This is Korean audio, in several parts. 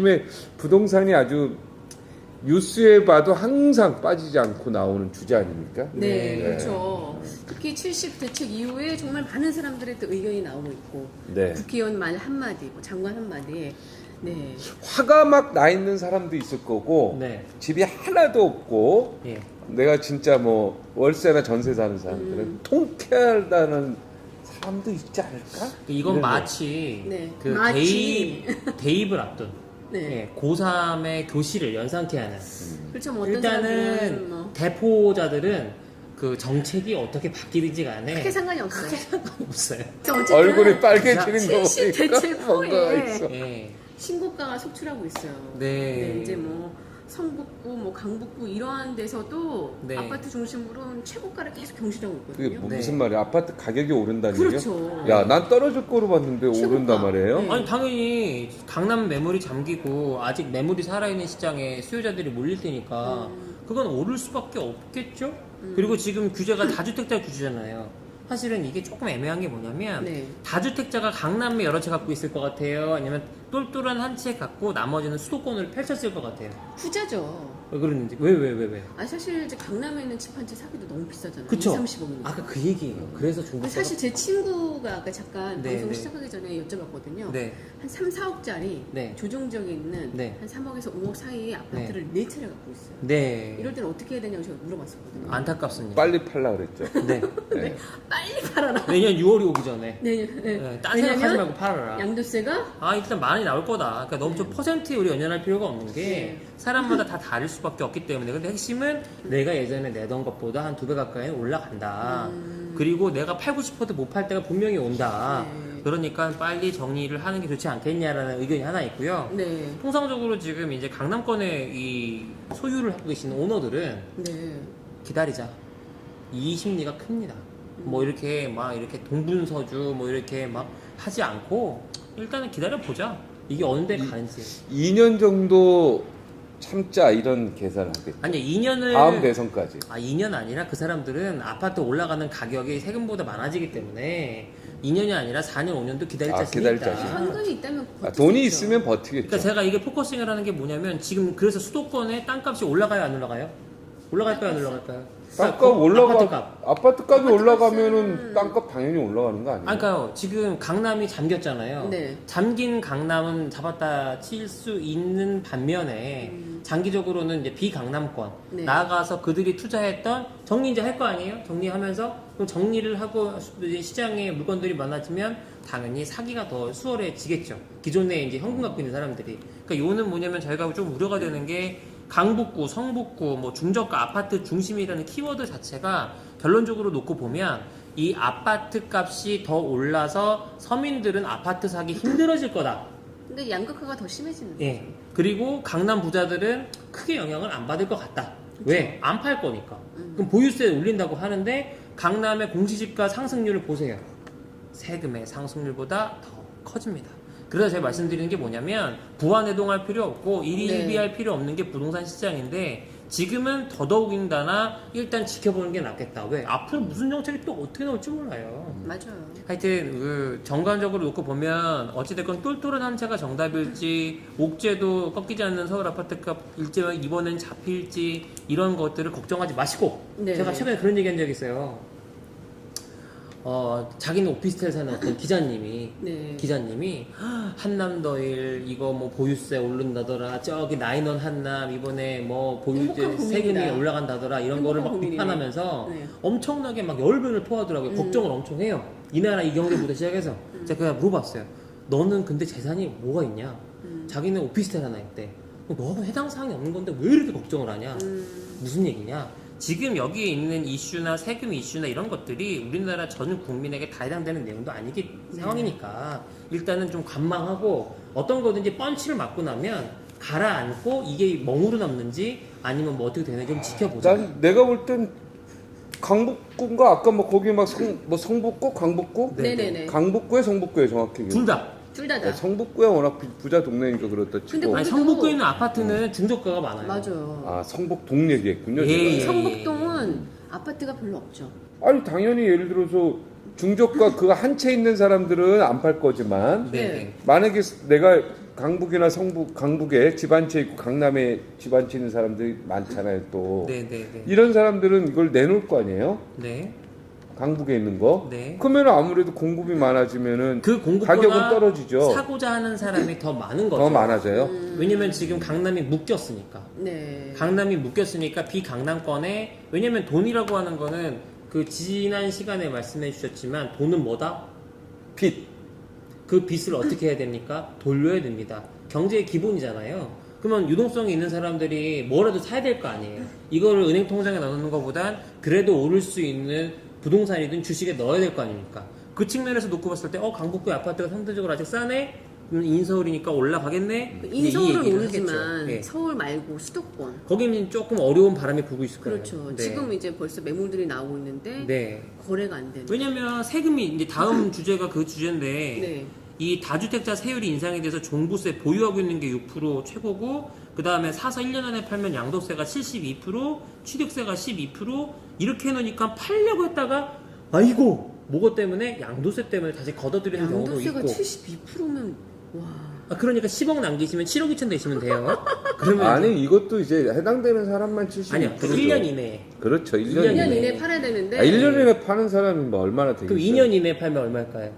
요즘에 부동산이 아주 뉴스에 봐도 항상 빠지지 않고 나오는 주제 아닙니까? 네, 그렇죠. 특히 70 대책 이후에 정말 많은 사람들의 또 의견이 나오고 있고 네. 국회의원 말 한마디, 뭐 장관 한마디에 네. 화가 막 나 있는 사람도 있을 거고 네. 집이 하나도 없고 예. 내가 진짜 뭐 월세나 전세 사는 사람들은 통쾌하다는 사람도 있지 않을까? 이건 이런 마치 네. 그 마치. 대입을 앞둔 네. 예, 고3의 교실을 연상케 하는 그렇죠. 뭐 어떤 일단은 사람들은 뭐 대포자들은 그 정책이 어떻게 바뀌든지 간에 크게 상관이 없어요. 없어요. 어쨌든 얼굴이 빨개지는 거 70 보니까 대책 뭔가가 후에 있어. 예. 신고가가 속출하고 있어요. 네. 이제 뭐 성북구, 뭐 강북구 이러한 데서도 네. 아파트 중심으로는 최고가를 계속 경신하고 그게 있거든요. 네. 무슨 말이야? 아파트 가격이 오른다는 그렇죠. 얘기야? 야, 난 떨어질 거로 봤는데 최고가. 오른단 말이에요? 네. 아니 당연히 강남 매물이 잠기고 아직 매물이 살아있는 시장에 수요자들이 몰릴 테니까 그건 오를 수밖에 없겠죠. 그리고 지금 규제가 다주택자 규제잖아요. 사실은 이게 조금 애매한 게 뭐냐면 네. 다주택자가 강남에 여러 채 갖고 있을 것 같아요. 아니면 똘똘한 한 채 갖고 나머지는 수도권을 펼쳤을 것 같아요. 후자죠. 왜 그러는지 왜? 아니 사실 이제 강남에 있는 집 한 채 사기도 너무 비싸잖아요. 그쵸? 30억이니까. 아까 그 얘기예요. 그래서 중국가 사실 제 친구가 아까 잠깐 네, 방송 네. 시작하기 전에 여쭤봤거든요. 네. 한 3, 4억짜리 네. 조정지역에 있는 네. 한 3억에서 5억 사이의 아파트를 4채를 갖고 있어요. 네. 이럴 때는 어떻게 해야 되냐고 제가 물어봤었거든요. 안타깝습니다. 빨리 팔라 그랬죠. 네. 네. 빨리 팔아라. 내년 6월이 오기 전에. 네, 네. 네, 딴 생각하지 왜냐면 말고 팔아라. 양도세가 아 일단 많이 나올 거다. 그러니까 너무 좀 퍼센트에 우리 연연할 필요가 없는 게 네. 사람마다 다 다를 수밖에 없기 때문에. 근데 핵심은 내가 예전에 내던 것보다 한 2배 가까이 올라간다. 그리고 내가 팔고 싶어도 못 팔 때가 분명히 온다. 네. 그러니까 빨리 정리를 하는 게 좋지 않겠냐라는 의견이 하나 있고요. 네. 통상적으로 지금 이제 강남권에 이 소유를 하고 계시는 오너들은 네. 기다리자. 이 심리가 큽니다. 뭐 이렇게 막 이렇게 동분서주 뭐 이렇게 막 하지 않고 일단은 기다려 보자. 이게 어느 데 가는지. 2년 정도 참자 이런 계산을 하겠죠. 아니 2년을 다음 대선까지. 2년 아니라 그 사람들은 아파트 올라가는 가격이 세금보다 많아지기 때문에 2년이 아니라 4년, 5년도 기다릴 자신이 기다릴 있다. 자신. 현금이 있다면 버틸 수 돈이 있죠. 있으면 버티겠죠. 그러니까 제가 이게 포커싱을 하는 게 뭐냐면 지금 그래서 수도권의 땅값이 올라가요, 안 올라가요? 올라갈까요, 안 올라갈까요? 땅값 올라가 아파트값. 아파트 값이 아파트 올라가면은 값은- 땅값 당연히 올라가는 거 아니에요? 아, 그러니까요. 지금 강남이 잠겼잖아요. 네. 잠긴 강남은 잡았다 칠 수 있는 반면에 장기적으로는 이제 비강남권 네. 나아가서 그들이 투자했던 정리 이제 할 거 아니에요? 정리하면서 그럼 정리를 하고 이제 시장에 물건들이 많아지면 당연히 사기가 더 수월해지겠죠. 기존에 이제 현금 갖고 있는 사람들이. 그러니까 요는 뭐냐면 저희가 좀 우려가 되는 게 강북구, 성북구, 뭐 중저가 아파트 중심이라는 키워드 자체가 결론적으로 놓고 보면 이 아파트 값이 더 올라서 서민들은 아파트 사기 힘들어질 거다. 근데 양극화가 더 심해지는 거죠. 예. 그리고 강남 부자들은 크게 영향을 안 받을 것 같다. 왜? 안 팔 거니까. 그럼 보유세 올린다고 하는데 강남의 공시지가 상승률을 보세요. 세금의 상승률보다 더 커집니다. 그래서 제가 말씀드리는 게 뭐냐면 부안해동할 필요 없고 일희일비할 필요 없는 게 부동산 시장인데 지금은 더더욱인다나 일단 지켜보는 게 낫겠다. 왜? 앞으로 무슨 정책이 또 어떻게 나올지 몰라요. 맞아요. 하여튼 그 정관적으로 놓고 보면 어찌됐건 똘똘한 한 채가 정답일지 옥죄도 꺾이지 않는 서울 아파트값 일제만 이번엔 잡힐지 이런 것들을 걱정하지 마시고 네. 제가 최근에 그런 얘기 한 적이 있어요. 자기는 오피스텔 사는 어떤 네. 기자님이 한남더일 이거 뭐 보유세 오른다더라 저기 나인원 한남 이번에 뭐 보유세 행복한 세금이 고민이다. 올라간다더라 이런 거를 막 행복한 고민이네. 비판하면서 네. 엄청나게 막 열변을 토하더라고요. 걱정을 엄청 해요. 이 나라 이 경제부터 시작해서 제가 그냥 물어봤어요. 너는 근데 재산이 뭐가 있냐? 자기는 오피스텔 하나 있대. 너하고 해당 사항이 없는 건데 왜 이렇게 걱정을 하냐? 무슨 얘기냐? 지금 여기에 있는 이슈나 세금 이슈나 이런 것들이 우리나라 전 국민에게 다 해당되는 내용도 아니기 상황이니까 일단은 좀 관망하고 어떤 거든지 펀치를 맞고 나면 가라앉고 이게 멍으로 남는지 아니면 뭐 어떻게 되는지 좀 지켜보자. 난 내가 볼 땐 강북구인가 아까 뭐 거기 막 성북구, 강북구, 네. 네네네. 강북구에 성북구에 정확히 둘 다. 둘 다다. 네, 성북구야 워낙 부자 동네니까 그렇다 근데 치고 아니, 그래도- 성북구에 있는 아파트는 중저가가 많아요. 맞아요. 아 성북동 얘기했군요. 예. 제가. 성북동은 아파트가 별로 없죠. 아니 당연히 예를 들어서 중저가 그 한 채 있는 사람들은 안 팔 거지만 네. 네. 만약에 내가 강북이나 성북, 강북에 집안채 있고 강남에 집안채 있는 사람들이 많잖아요. 또 네네네. 이런 사람들은 이걸 내놓을 거 아니에요? 네. 강북에 있는 거. 네. 그러면 아무래도 공급이 많아지면은 그 공급보다 가격은 떨어지죠. 사고자 하는 사람이 더 많은 거죠. 더 많아져요. 왜냐면 지금 강남이 묶였으니까. 네. 강남이 묶였으니까 비강남권에 왜냐면 돈이라고 하는 거는 그 지난 시간에 말씀해 주셨지만 돈은 뭐다? 빚. 그 빚을 어떻게 해야 됩니까? 돌려야 됩니다. 경제의 기본이잖아요. 그러면 유동성이 있는 사람들이 뭐라도 사야 될 거 아니에요. 이거를 은행 통장에 넣는 것보단 그래도 오를 수 있는 부동산이든 주식에 넣어야 될 거 아닙니까? 그 측면에서 놓고 봤을 때 아파트가 상대적으로 아직 싸네? 인서울이니까 올라가겠네? 그 이제 인서울은 이 얘기를 오르지만 하겠죠. 네. 서울 말고 수도권. 거기는 조금 어려운 바람이 불고 있을 거예요. 그렇죠. 네. 지금 이제 벌써 매물들이 나오고 있는데 네. 거래가 안 되는. 왜냐면 세금이 이제 다음 주제가 그 주제인데 네. 이 다주택자 세율이 인상이 돼서 종부세 보유하고 있는 게 6% 최고고 그 다음에 사서 1년 안에 팔면 양도세가 72% 취득세가 12% 이렇게 해놓으니까 팔려고 했다가 아이고 뭐가 때문에 양도세 때문에 다시 걷어들이는 경우도 양도세가 있고 72%면 와. 그러니까 10억 남기시면 7억 2천 되시면 돼요. 그러면 아니 이것도 이제 해당되는 사람만 70%죠. 아니요 1년 이내에 그렇죠. 1년, 1년 2년 이내. 이내에 팔아야 되는데. 1년 이내 파는 사람이 뭐 얼마나 되겠어요? 그럼 2년 이내에 팔면 얼마일까요?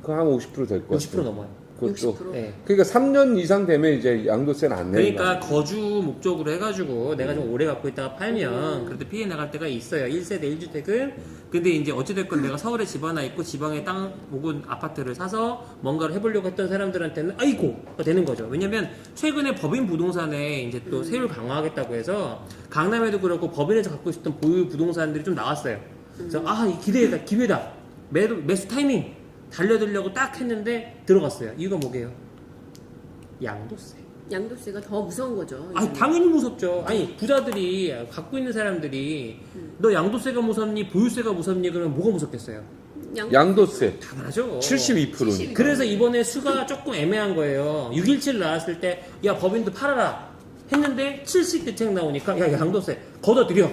그한 50%될 것 60% 같아요. 넘어요. 그것도 60%. 네. 그러니까 3년 이상 되면 이제 양도세는 안 내는 그러니까 거야. 거주 목적으로 해가지고 내가 좀 오래 갖고 있다가 팔면 그래도 피해 나갈 때가 있어요. 1세대 1주택은. 근데 이제 어찌됐건 내가 서울에 집 하나 있고 지방에 땅 혹은 아파트를 사서 뭔가를 해보려고 했던 사람들한테는 아이고가 되는 거죠. 왜냐면 최근에 법인 부동산에 이제 또 세율 강화하겠다고 해서 강남에도 그렇고 법인에서 갖고 있었던 보유 부동산들이 좀 나왔어요. 그래서 이 기회다. 매수 타이밍 달려들려고 딱 했는데 들어갔어요. 이유가 뭐게요? 양도세. 양도세가 더 무서운 거죠. 아니 당연히 무섭죠. 아니 부자들이 갖고 있는 사람들이 너 양도세가 무섭니 보유세가 무섭니 그러면 뭐가 무섭겠어요? 양도세 당연하죠. 72%. 그래서 이번에 수가 조금 애매한 거예요. 617 나왔을 때 야 법인도 팔아라 했는데 70 대책 나오니까 야 양도세 걷어들여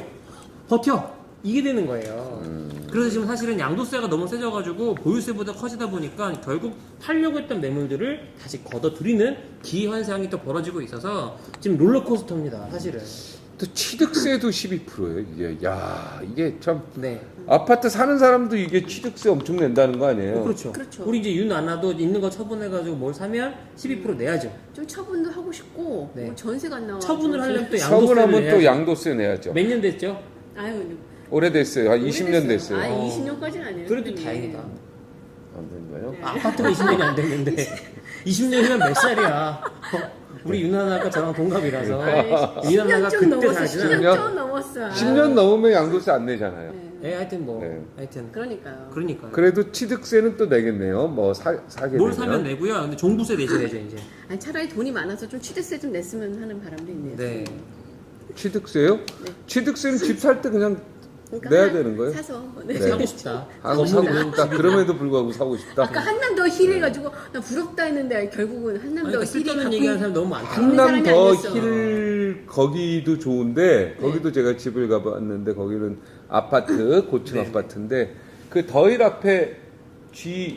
버텨 이게 되는 거예요. 그래서 지금 사실은 양도세가 너무 세져가지고 보유세보다 커지다 보니까 결국 팔려고 했던 매물들을 다시 걷어들이는 기현상이 또 벌어지고 있어서 지금 롤러코스터입니다 사실은. 또 취득세도 12%예요. 이게 이게 참 네. 아파트 사는 사람도 이게 취득세 엄청 낸다는 거 아니에요? 그렇죠. 그렇죠. 우리 이제 윤아나도 있는 거 처분해가지고 뭘 사면 12% 내야죠. 좀 처분도 하고 싶고 네. 뭐 전세가 안 나와. 처분을 하려면 또 양도세를 처분하면 또 내야죠. 양도세 내야죠. 몇 년 됐죠? 아유. 오래됐어요. 한 20년 됐어요. 아, 어. 20년까지는 아니에요. 그래도 네. 다행이다. 안 된가요? 아파트가 20년이 안 됐는데 20년이면 몇 살이야? 우리 윤하나가 저랑 동갑이라서 윤하나가 10년 좀 그때 넘었어. 살지는 10년 좀 넘었어. 10년 넘으면 양도세 안 내잖아요. 네. 하여튼 뭐 네. 하여튼 그러니까요. 그러니까요. 그래도 취득세는 또 내겠네요. 뭐 사게 뭘 되면. 사면 내고요. 근데 종부세 내셔야죠 이제. 아니, 차라리 돈이 많아서 좀 취득세 좀 냈으면 하는 바람도 있네요. 네. 취득세요? 네. 취득세는 집 살 때 그냥 그러니까 내야 하나 되는 거예요? 사서. 네. 네. 사고 싶다. 사고 싶다. 그럼에도 불구하고 사고 싶다. 아까 한남더 힐 해가지고 나 부럽다 했는데 결국은 한남더 그러니까 힐이 쓸데없는 얘기하는 사람 너무 많다. 있는 사람이 한남더 아니었어. 힐 거기도 좋은데 네. 거기도 제가 집을 가봤는데 거기는 아파트 고층 네. 아파트인데 그 더힐 앞에 G9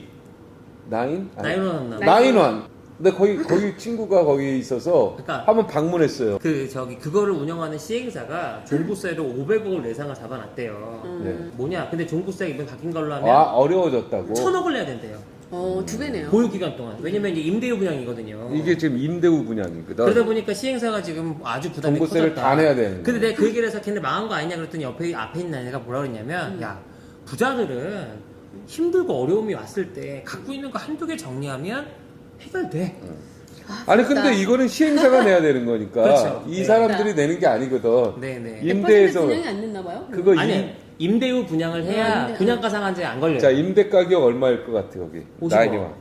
나인원 나. 나인원. 근데 거기 친구가 거기 있어서 그러니까 한번 방문했어요. 그거를 운영하는 시행사가 종부세로 500억을 내상을 잡아놨대요. 네. 뭐냐? 근데 종부세가 이번 바뀐 걸로 하면 어려워졌다고. 1,000억을 내야 된대요. 두 배네요. 보유 기간 동안. 왜냐면 이제 임대유 분양이거든요. 이게 지금 임대우 분양이거든. 그러다 보니까 시행사가 지금 아주 부담이 종부세를 커졌다. 다 내야 되는 근데 거야. 내가 그 얘기를 해서 걔네 망한 거 아니냐 그랬더니 앞에 있는 애가 뭐라 그랬냐면 야 부자들은 힘들고 어려움이 왔을 때 갖고 있는 거 한두 개 정리하면 해결돼. 아니 근데 이거는 시행사가 내야 되는 거니까 그렇죠. 이 네. 사람들이 내는 게 아니거든. 네네. 임대에서 분양이 안 됐나 봐요? 그거 아니 임대유 분양을 해야 임대. 분양가 상한제 안 걸려요. 자 임대 가격 얼마일 것 같아 거기? 50억. 나인이와.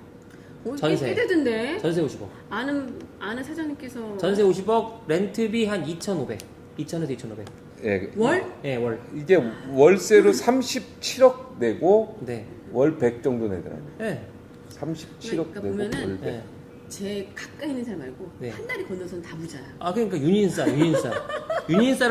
전세. 꽤 되던데. 전세 50억. 아는 사장님께서 전세 50억, 렌트비 한 2,500. 2,000에서 2,500. 예, 월? 예, 월. 이게 월세로 37억 내고 네. 월 100 정도 내더라고요. 예. 37억 그러니까 내고 보면은 월 100. 예. 제 가까이 있는 사람 말고 네. 한 달이 건너서는 다 부자야. 아 그러니까 윤인사를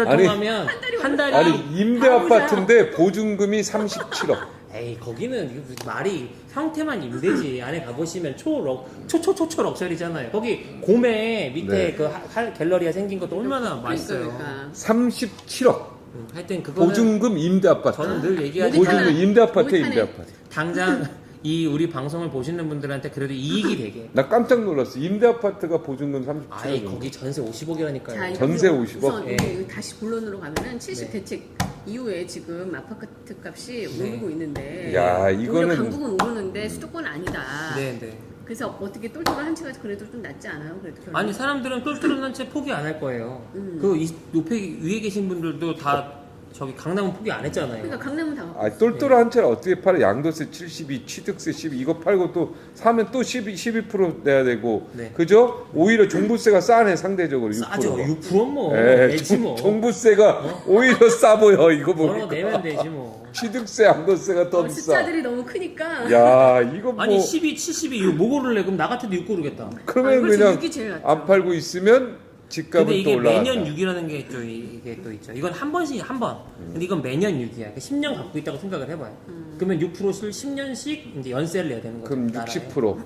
아니, 통하면 한 달이 아니 임대 다 부자야. 아파트인데 보증금이 37억. 에이 거기는 이거 무슨 말이 형태만 임대지. 안에 가보시면 초초 럭셔리잖아요. 거기 곰에 밑에 네. 그 갤러리가 생긴 것도 얼마나 맛있어요. 그러니까. 37억 하여튼 그거는 보증금 임대 아파트. 저는 늘 얘기하지만 보증금 임대 아파트 목욕탕에. 임대 아파트. 당장 이 우리 방송을 보시는 분들한테 그래도 이익이 되게. 나 깜짝 놀랐어. 임대 아파트가 보증금 37억. 아이 거기 전세 50억이라니까요. 자, 전세 이거 50억? 우선 예. 우리 다시 본론으로 가면은 70 네. 대책 이후에 지금 아파트 값이 네. 오르고 있는데 야, 오히려 이거는 강북은 오르는데 수도권은 아니다. 네네. 그래서 어떻게 똘똘한 한 채가 그래도 좀 낫지 않아요? 그래도 결국? 아니 사람들은 똘똘한 채 포기 안 할 거예요. 그 높이 위에 계신 분들도 다 저기 강남은 포기 안 했잖아요. 그러니까 강남은 다 아, 똘똘한 채를 어떻게 팔아? 양도세 72, 취득세 12 이거 팔고 또 사면 또 12% 내야 되고 네. 그죠? 오히려 종부세가 싸네 상대적으로 6%. 싸죠. 6% 뭐. 에, 내지 뭐. 종부세가 오히려 싸 보여 이거 벌어 보니까. 내면 되지 뭐. 취득세, 양도세가 더 비싸. 숫자들이 너무 크니까. 야, 이거 뭐 아니 12, 70이 이거 뭐 고를래? 그럼 나 같아도 6 고르겠다. 그러면 그래서 그냥 6이 제일 낫죠. 안 팔고 있으면 근데 집값은 또 이게 올라간다. 매년 6이라는 게 또 이게 또 있죠. 이건 한 번씩 한 번. 근데 이건 매년 6이야. 그러니까 10년 갖고 있다고 생각을 해봐요. 그러면 6%를 10년씩 이제 연세를 내야 되는 거죠. 그럼 나라에. 60%.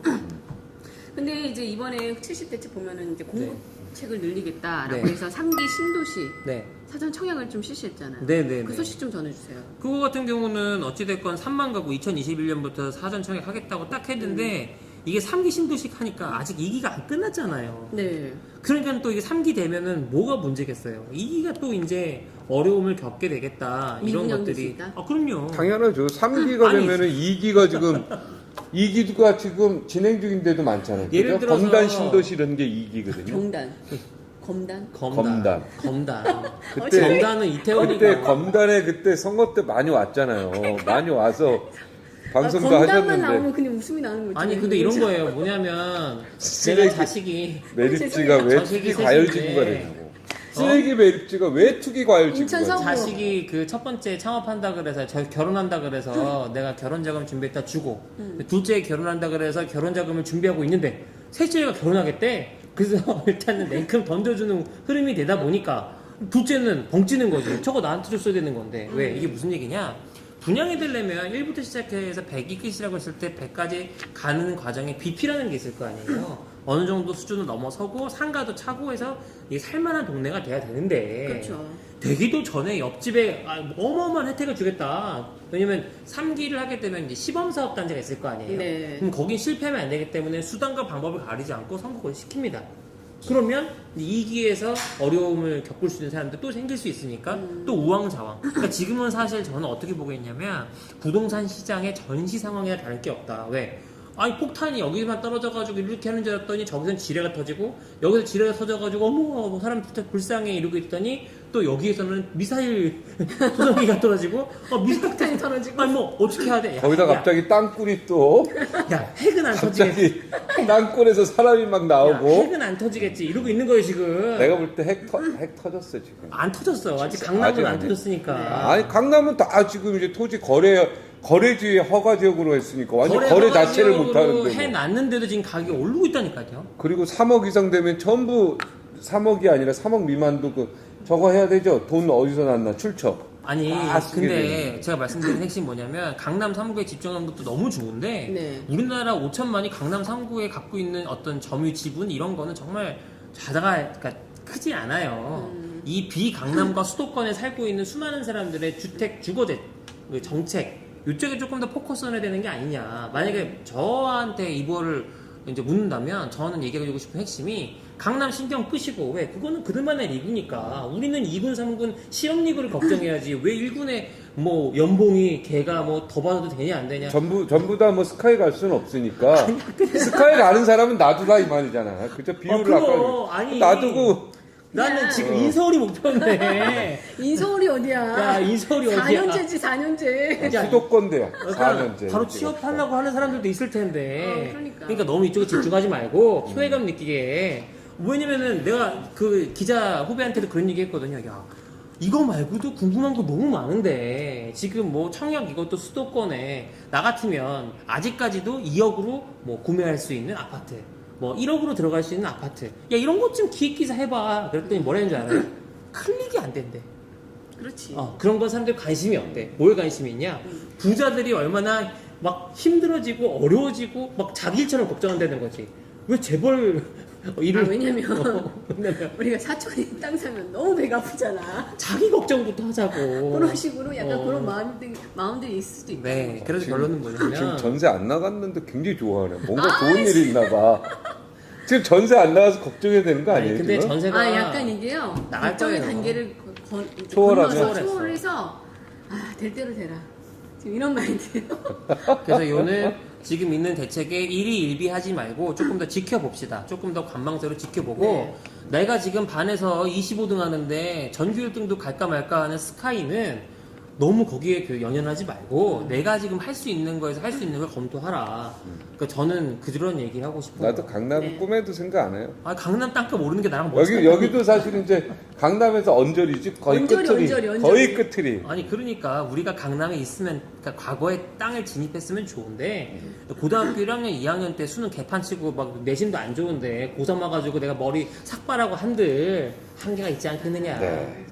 근데 이제 이번에 70대책 보면은 이제 공급책을 늘리겠다라고 네. 해서 3기 신도시 네. 사전 청약을 좀 실시했잖아요. 네네네. 그 소식 좀 전해주세요. 그거 같은 경우는 어찌됐건 3만 가구 2021년부터 사전 청약하겠다고 딱 했는데 이게 3기 신도식 하니까 아직 2기가 안 끝났잖아요. 네. 그러니까 또 이게 3기 되면은 뭐가 문제겠어요? 2기가 또 이제 어려움을 겪게 되겠다. 이런 민영될 수 것들이. 있다? 아, 그럼요. 당연하죠. 3기가 아니. 되면은 2기가 지금 2기가 지금 진행 중인 데도 많잖아요. 예를 그죠? 들어서- 검단 신도시 이런 게 2기거든요. 경단. 검단. 검단. 검단. 그때 검단은 이태원이고. 그때 검단에 그때 선거 때 많이 왔잖아요. 많이 와서 방송도 검단만 하셨는데 나오면 그냥 웃음이 나는 거지. 아니 근데 이런 거예요. 뭐냐면 내가 쓰레기. 자식이 메리츠가 왜 자식이 투기 과열 셋인데. 지구가 되냐고. 쓰레기 메리츠가 왜 투기 과열 인천 지구가 서구. 되냐고. 자식이 그 첫 번째 창업한다 그래서 결혼한다 그래서 내가 결혼 자금 준비했다 주고 둘째 결혼한다 그래서 결혼 자금을 준비하고 있는데 셋째가 결혼하겠대. 그래서 일단은 냉큼 던져주는 흐름이 되다 보니까 둘째는 벙찌는 거지. 저거 나한테 줬어야 되는 건데 왜 이게 무슨 얘기냐? 분양이 되려면 1부터 시작해서 100이 끝이라고 했을 때 100까지 가는 과정에 BP라는 게 있을 거 아니에요. 어느 정도 수준을 넘어서고 상가도 차고 해서 이게 살만한 동네가 돼야 되는데 그렇죠. 되기도 전에 옆집에 어마어마한 혜택을 주겠다. 왜냐면 3기를 하게 되면 이제 시범사업단지가 있을 거 아니에요. 네. 그럼 거긴 실패하면 안 되기 때문에 수단과 방법을 가리지 않고 선거를 시킵니다. 그러면 2기에서 어려움을 겪을 수 있는 사람들 또 생길 수 있으니까 또 우왕좌왕. 그러니까 지금은 사실 저는 어떻게 보고 있냐면 부동산 시장의 전시 상황이나 다를 게 없다. 왜? 아니 폭탄이 여기만 떨어져가지고 이렇게 하는 줄 알았더니 저기선 지뢰가 터지고 여기서 지뢰가 터져가지고 어머 사람 불쌍해 이러고 있더니 또 여기에서는 미사일 소정기가 떨어지고 미사일 폭탄이 떨어지고. 아니 뭐 어떻게 해야 돼? 거기다 야, 갑자기 땅굴이 또 야 핵은 안 터지겠지. 갑자기 땅굴에서 사람이 막 야, 나오고 핵은 안 터지겠지 이러고 있는 거예요 지금. 내가 볼 때 핵 터졌어 지금. 안 터졌어. 아직 강남은 아직 안 안 터졌으니까. 아니 강남은 다 지금 이제 토지 거래지에 허가 지역으로 했으니까 완전 거래 허가 자체를 지역으로 못 하는데. 뭐. 해놨는데도 지금 가격이 오르고 있다니까요. 그리고 3억 이상 되면 전부 3억이 아니라 3억 미만도 저거 해야 되죠. 돈 어디서 났나 출처. 아니 쓰게 근데 되네. 제가 말씀드린 핵심 뭐냐면 강남 3구에 집중한 것도 너무 좋은데 네. 우리나라 5천만이 강남 3구에 갖고 있는 어떤 점유 지분 이런 거는 정말 그러니까 크지 않아요. 이 비강남과 수도권에 살고 있는 수많은 사람들의 주택 주거제 그 정책 이쪽에 조금 더 포커스를 해야 되는 게 아니냐. 만약에 저한테 이거를 이제 묻는다면 저는 얘기해주고 싶은 핵심이 강남 신경 끄시고 왜 그거는 그들만의 리그니까 우리는 2군 3군 실업 리그를 걱정해야지 왜 1군에 뭐 연봉이 걔가 뭐 더 받아도 되냐 안 되냐. 전부 다 뭐 스카이 갈 수는 없으니까 스카이 가는 사람은 놔두라 이 말이잖아. 그저 비율을 그거 아까 아니 놔두고 나는 지금 인서울이 목표인데 인서울이 어디야? 야 인서울이 어디야. 4년제지 4년제. 야, 수도권대요. 그러니까 4년제. 바로 취업하려고 하는 사람들도 있을 텐데. 그러니까. 너무 이쪽에 집중하지 말고 소외감 느끼게. 왜냐면은 내가 그 기자 후배한테도 그런 얘기 했거든요. 야, 이거 말고도 궁금한 거 너무 많은데 지금 뭐 청약 이것도 수도권에 나 같으면 아직까지도 2억으로 뭐 구매할 수 있는 아파트, 뭐 1억으로 들어갈 수 있는 아파트. 야, 이런 것 좀 기획 기사 해봐. 그랬더니 뭐라 했는 줄 알아요? 클릭이 안 된대. 그렇지. 그런 건 사람들이 관심이 없대. 뭐에 관심이 있냐? 부자들이 얼마나 막 힘들어지고 어려워지고 막 자기 일처럼 걱정한다는 거지. 왜 재벌 일을 왜냐면 왜냐면 우리가 사촌이 땅 사면 너무 배가 아프잖아. 자기 걱정부터 하자고. 그런 식으로 약간 어. 그런 마음들이 있을 수도 있다. 네. 그래서 지금- 결론은 뭐냐면 지금 전세 안 나갔는데 굉장히 좋아하네. 뭔가 좋은 일이 있나 봐. 지금 전세 안 나가서 걱정해야 되는 거 아니, 아니에요? 근데 지금? 전세가 약간 이게요. 나갈 일정의 거예요. 단계를 초월하면? 건너서 초월을 해서 될 대로 되라. 지금 이런 마인드예요. 그래서 요는 지금 있는 대책에 일희일비하지 말고 조금 더 지켜봅시다. 조금 더 관망적으로 지켜보고 네. 내가 지금 반에서 25등 하는데 전교 1등도 갈까 말까 하는 스카이는 너무 거기에 연연하지 말고 내가 지금 할 수 있는 거에서 할 수 있는 걸 검토하라. 그러니까 저는 그런 얘기 하고 싶어요. 나도 강남 네. 꿈에도 생각 안 해요. 강남 땅값 오르는 게 나랑 뭔 여기도 사실 이제 강남에서 언저리지 거의 언저리. 거의 끝들이. 아니 그러니까 우리가 강남에 있으면 그러니까 과거에 땅을 진입했으면 좋은데 고등학교 1학년 2학년 때 수능 개판 치고 막 내신도 안 좋은데 고3 와가지고 내가 머리 삭발하고 한들 한계가 있지 않겠느냐. 네.